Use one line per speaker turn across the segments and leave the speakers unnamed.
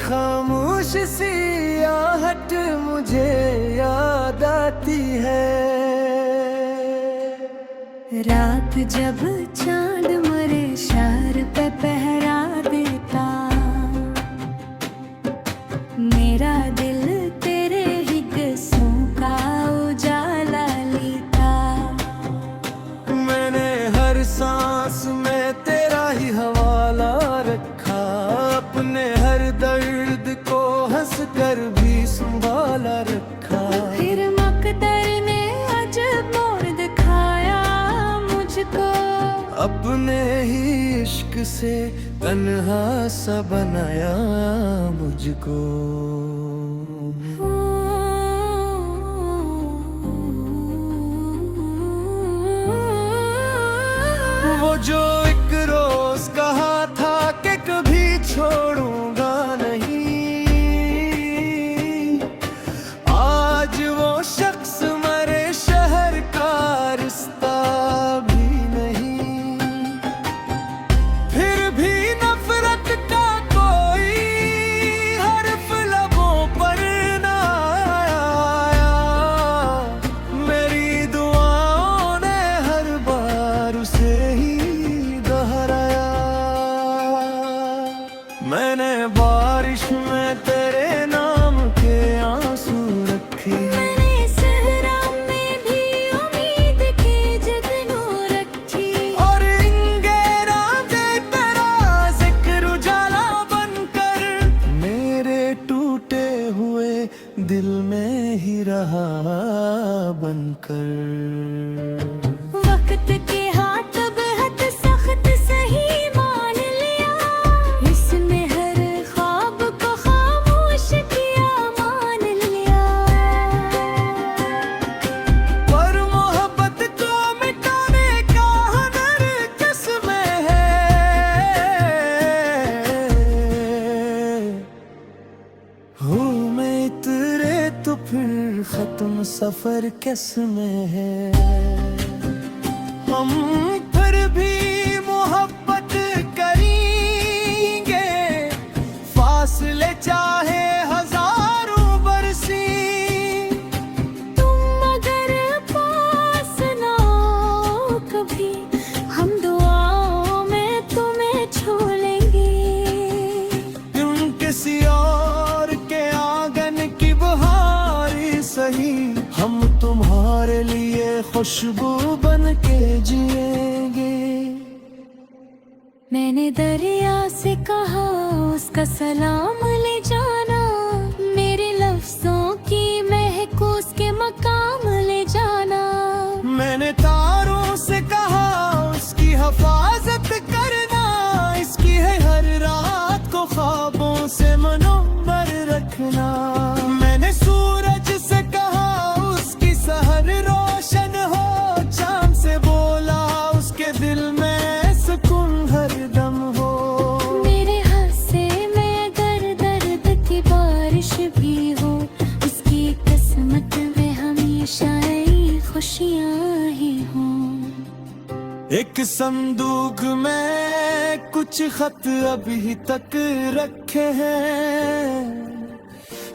खामोश सी आहट मुझे याद आती है।
रात जब चांद मरे शहर पे पहरा देता, मेरा दिल तेरे ही किस्सों का उजाला लेता।
मैंने हर सांस में तेरा ही हवाला रखा, अपने हर दर्द को हंस कर भी संभाला रखा।
फिर मकदर ने अजब मोड़ दिखाया मुझको,
अपने ही इश्क से तन्हा सा बनाया मुझको। वो जो एक रोज कहा था कि कभी छोड़ूंगा नहीं, आज वो शख्स मरे शहर का रिश्ता भी नहीं। फिर भी नफरत का कोई हर्फ लबों पर ना आया, मेरी दुआओं ने हर बार उसे ही दोहराया। मैंने बारिश में तेरे नाम के आंसू रखे,
मैंने सहरा में भी उम्मीद की जगनू रखी।
और इंगेरा दे तेरा जिक्र उजाला बनकर मेरे टूटे हुए दिल में ही रहा बनकर।
वक्त के हाथ बेहद सख्त सही मान लिया, इसने हर ख्वाब को खामोश किया मान लिया।
पर मोहब्बत को मिटाने का हुनर किसमें है, हूँ मैं इतरे तो फिर खत्म सफर किसमें है। हम फिर भी मोहब्बत करेंगे, फासले चाहे हजारों बरसी।
तुम अगर पास ना हो कभी, हम दुआओं में तुम्हें छू लेंगे।
तुम किसी और के आंगन की बहारी सही, हम तुम्हारे लिए खुशबू बन के जिएंगे।
मैंने दरिया से कहा उसका सलाम ले जाना, मेरे लफ्जों की महक उसके मकाम ले जाना।
मैंने तारों से कहा उसकी हिफाजत करना, इसकी है हर रात को ख्वाबों से मनोबर रखना। मैंने सूरज से कहा उसकी सहर रोशन हो, चांद से बोला उसके दिल में सुकून हरदम हो।
मेरे हाथ में अगर दर्द की बारिश भी हो, उसकी किस्मत में हमेशा ही खुशियाँ ही हों।
एक संदूक में कुछ खत अभी तक रखे हैं,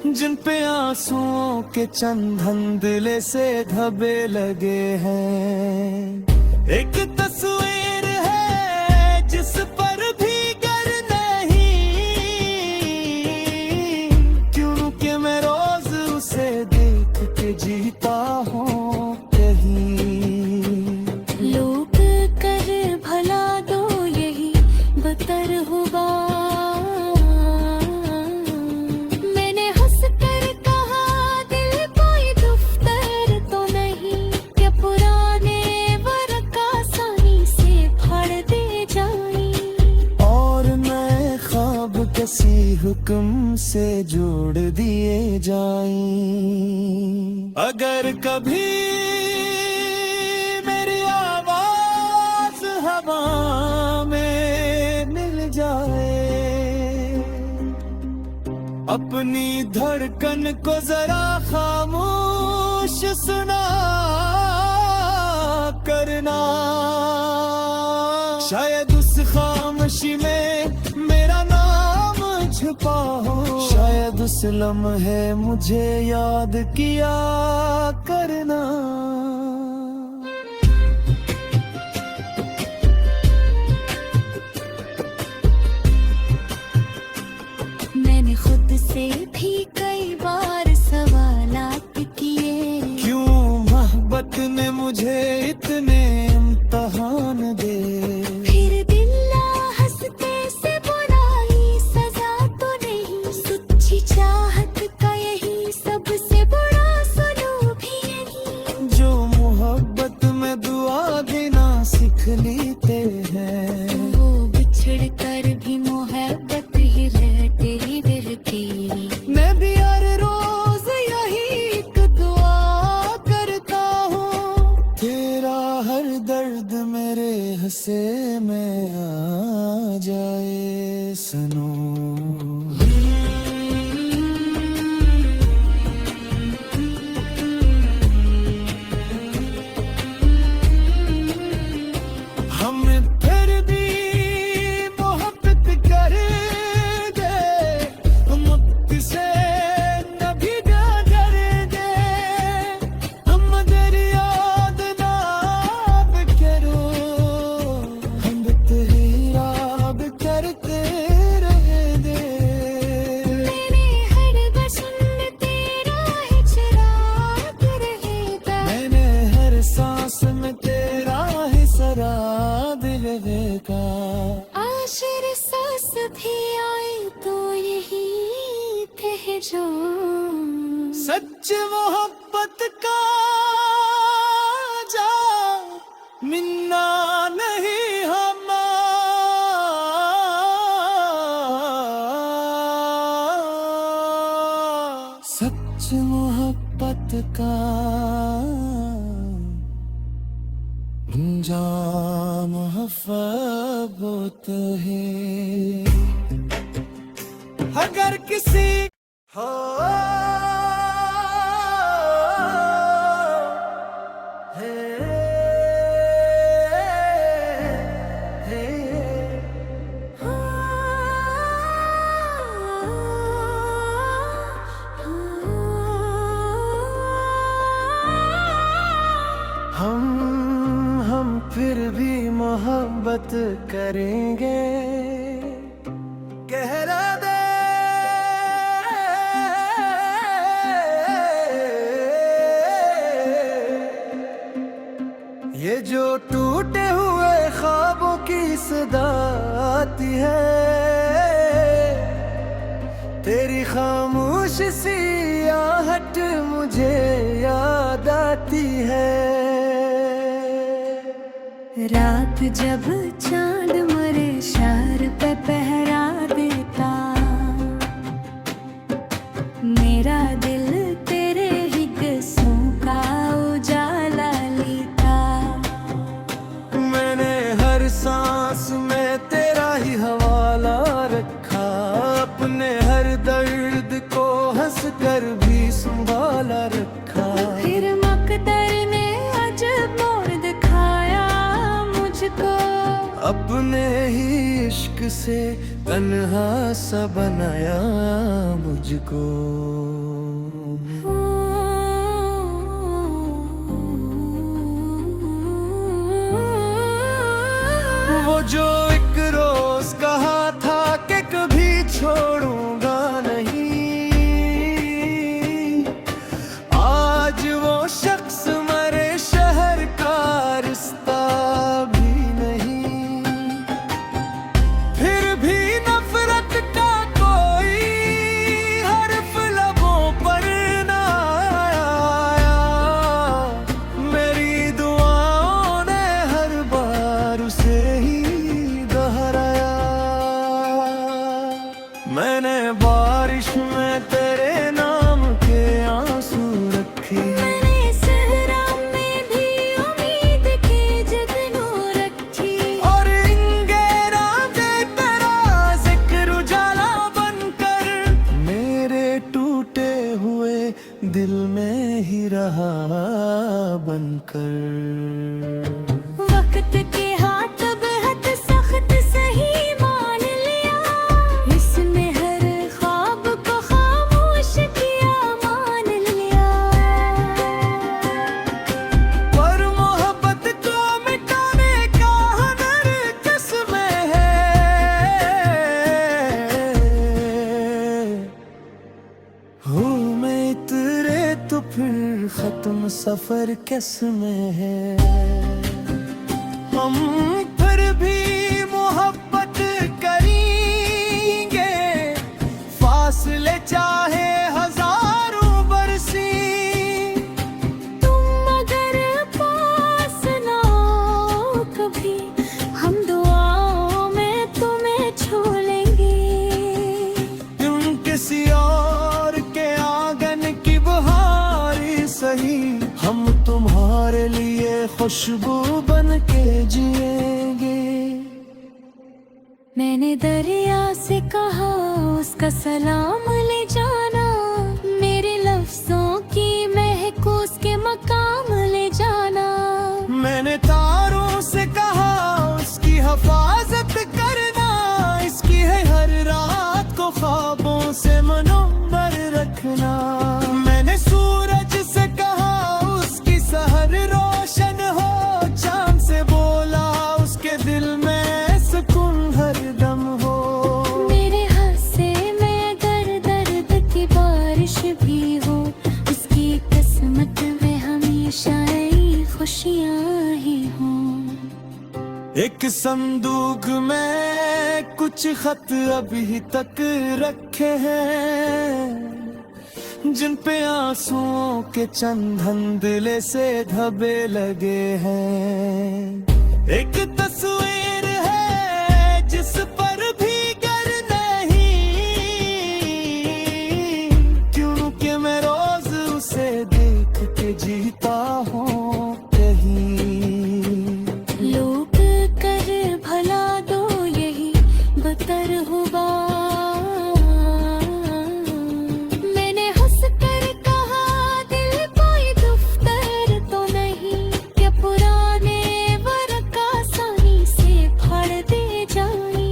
जिन पे आंसुओं के चंद धुंधले से धब्बे लगे हैं। एक तस्वीर है जिस पर भीगर नहीं, क्योंकि मैं रोज उसे देख के जीता हूँ कहीं।
लोग कर भला दो यही बतर हुआ, मैंने हंस कर कहा दिल कोई दफ्तर तो नहीं, क्या पुराने वर्क आसानी से फाड़ दे जाए,
और नए ख्वाब किसी हुक्म से जोड़ दिए जाएं। अगर कभी मेरी आवाज हवा में मिल जाए, अपनी धड़कन को जरा खामोश सुना करना। शायद उस खामोशी में मेरा नाम छुपा हो। उस लम्हे मुझे याद किया करना।
मैंने खुद से भी कई बार सवालात किए,
क्यों मोहब्बत ने मुझे इतने इम्तहान दे।
फिर दिल्ला हंसते से बुराई सजा तो नहीं, सच्ची चाहत का यही सबसे बड़ा सुलूक भी यही।
जो मोहब्बत में दुआ देना सीख लेते हैं,
वो बिछड़ कर भी मोहब्बत ही रहते रहती।
मैं भी हर रोज यही एक दुआ करता हूँ, तेरा हर दर्द मेरे हंसे में आ जाए सनू। हमें फिर भी मोहब्बत कर दे, मुझसे न भी डर दे। हम दरियाद ना करो, हम तेरी याद करते रह दे।
मेरे हर बसन तेरा ही चिराग रहेगा,
मैंने हर सांस में तेरा ही सराद रहेगा।
आखिर सांस भी आए तो यही थे जो
सच मोहब्बत का जा मिन्ना नहीं हम। सच मोहब्बत का जाम मोहब्बत है। अगर किसी हो हम फिर भी मोहब्बत करेंगे, कहरा दे ये जो टूटे हुए ख्वाबों की सदा आती है, तेरी खामोश सी आहट मुझे याद आती है।
रात जब चांद मरे शार पे पहरा देता, मेरा दिल तेरे ही किस्सों का उजाला लेता।
मैंने हर सांस में तेरा ही हवाला रखा, अपने हर दर्द को हंस कर भी संभाला रखा।
फिर मकदर ने अजब मोड़ दिखाया मुझको,
अपने ही इश्क से तन्हा सा बनाया मुझको। वो जो एक रोज कहा था कि कभी छोड़ूंगा नहीं, आज वो शख्स मरे शहर का रिश्ता भी नहीं। फिर भी नफरत का कोई हर्फ लबों पर ना आया, मेरी दुआओं ने हर बार उसे ही दोहराया। मैंने बारिश में तेरे नाम के आंसू रखे,
मैंने सहरा में भी उम्मीद की जगनू रखी।
और इंगेरा दे तेरा जिक्र उजाला बनकर मेरे टूटे हुए दिल में ही रहा बनकर।
वक्त के हाथ बेहद सख्त सही मान लिया, इसमें हर ख्वाब को खामोश
हूँ मैं इतरे तो फिर खत्म सफर किस में है। हम फिर भी मोहब्बत करेंगे, फासले चाहे हजारों बरसी।
तुम अगर पास ना हो कभी, हम दुआओं में तुम्हें छू लेंगे।
तुम किसी और के आंगन की बहारी सही, हम तुम्हारे लिए खुशबू बन के जिएंगे।
मैंने दरिया से कहा उसका सलाम ले जाना, मेरे लफ्जों की महक उसके मकाम ले जाना।
मैंने तारों से कहा उसकी हिफाजत करना, इसकी है हर रात को ख्वाबों से मनोबर रखना। मैंने सूरज से कहा उसकी सहर रोशन हो, चांद से बोला उसके दिल में सुकून हरदम हो।
मेरे हाथ में अगर दर्द की बारिश भी हो, उसकी किस्मत में हमेशा ही खुशियाँ ही हों।
एक संदूक में कुछ खत अभी तक रखे हैं, जिन पे आंसुओं के चंद धुंधले से धब्बे लगे हैं। एक तस्वीर है जिस पर भीगर नहीं, क्योंकि मैं रोज उसे देख के जीता हूँ कहीं।
लोग कर भला दो यही बतर हुआ, मैंने हंस कर कहा दिल कोई दफ्तर तो नहीं, क्या पुराने वर्क आसानी से फाड़ दे जाए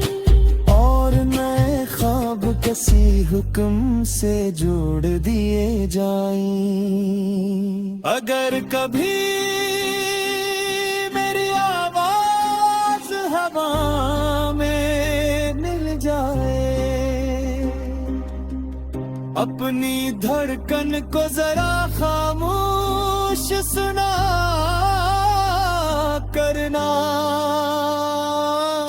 और नए ख्वाब किसी हुक्म से जोड़ दिए जाएं। अगर कभी मेरी आवाज हवा में मिल जाए, अपनी धड़कन को जरा खामोश सुना करना।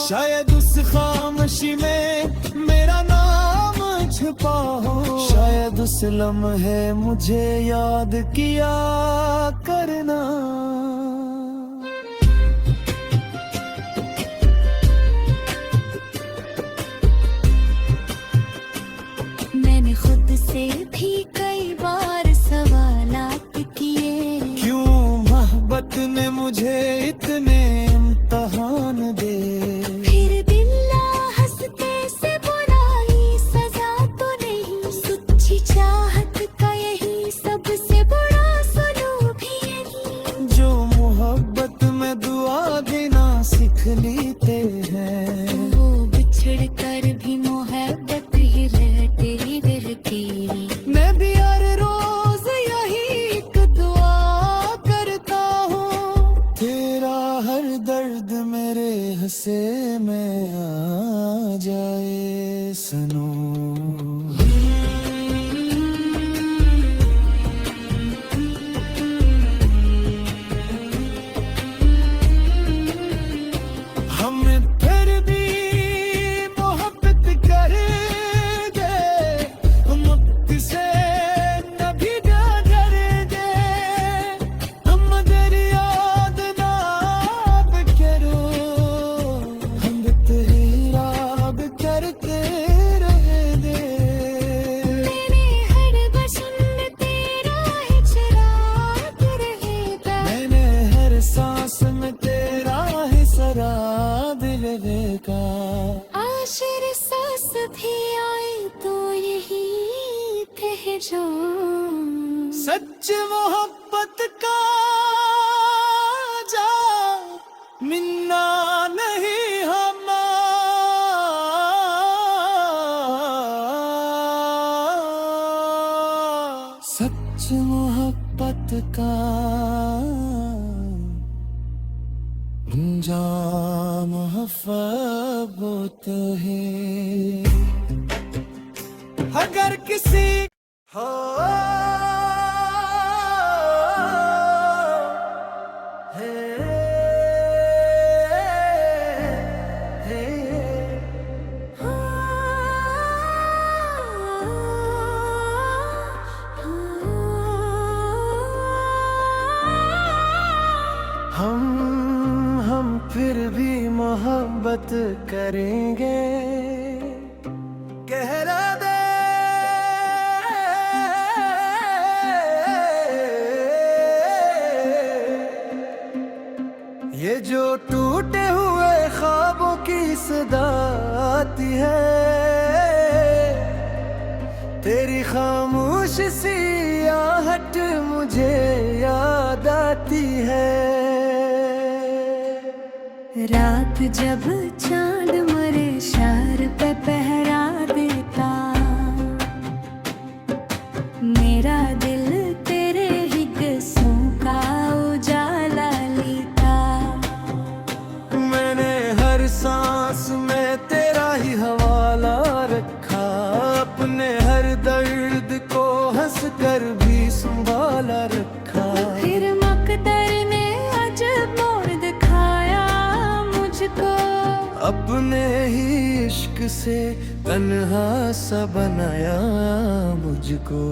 शायद उस खामोशी में मेरा नाम छुपा हो, शायद उस लम्हे मुझे याद किया करना।
मैंने खुद से भी कई बार सवालात किए,
क्यों मोहब्बत ने मुझे इतने इम्तहान दे।
फिर बिल्ला हंसते से बुराई सजा तो नहीं, सच्ची चाहत का यही सबसे बड़ा सुलूक भी यही।
जो मोहब्बत में दुआ देना सीख लेते हैं,
वो बिछड़ कर भी मोहब्बत ही रहते रहती।
मैं भी हर रोज यही एक दुआ करता हूँ, तेरा हर दर्द मेरे हंसे में आ जाए सनू। हम फिर भी मोहब्बत करेंगे, मुझसे न भी डरेंगे। हम दरिया नाब करो, हम तेराब करते रहेंगे।
मेरे हर बसन तेरा ही चिराग रहेगा,
मैंने हर सांस में तेरा ही सराब रहेगा।
आखिर सांस भी आए तो यही थे जो
सच मोहब्बत का जा मिन्ना नहीं हम। सच मोहब्बत का जाम मोहब्बत है। अगर किसी करेंगे कहला दे ये जो टूटे हुए ख्वाबों की सदा आती है, तेरी खामोश सी आहट मुझे याद आती है।
रात जब चांद मरे शार पे पहरा देता, मेरा दिल तेरे ही किस्सों का उजाला लेता।
मैंने हर सांस में तेरा ही हवाला रखा, अपने हर दर्द को हंस कर भी संभाला रखा।
फिर मकदर ने अजब मोड़ दिखाया मुझको,
अपने ही इश्क से तन्हा सा बनाया मुझको।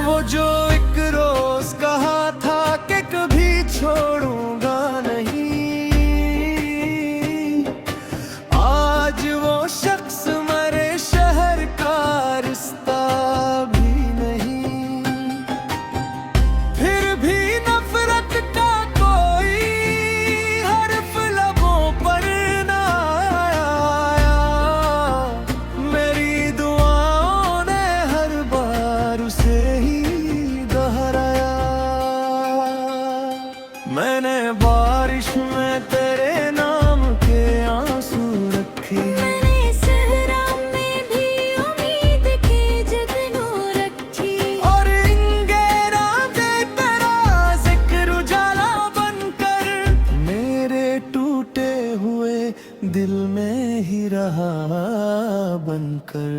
वो जो एक रोज कहा था कि कभी छोड़ूंगा नहीं, आज वो शख्स मरे शहर का रिश्ता भी नहीं। फिर भी नफरत का कोई हर्फ लबों पर ना आया, मेरी दुआओं ने हर बार उसे ही दोहराया। मैंने बारिश में तेरे नाम के आंसू रखे,
मैंने सहरा में भी उम्मीद की जगनू रखी।
और इंगेरा दे तेरा जिक्र उजाला बनकर मेरे टूटे हुए दिल में ही रहा बनकर।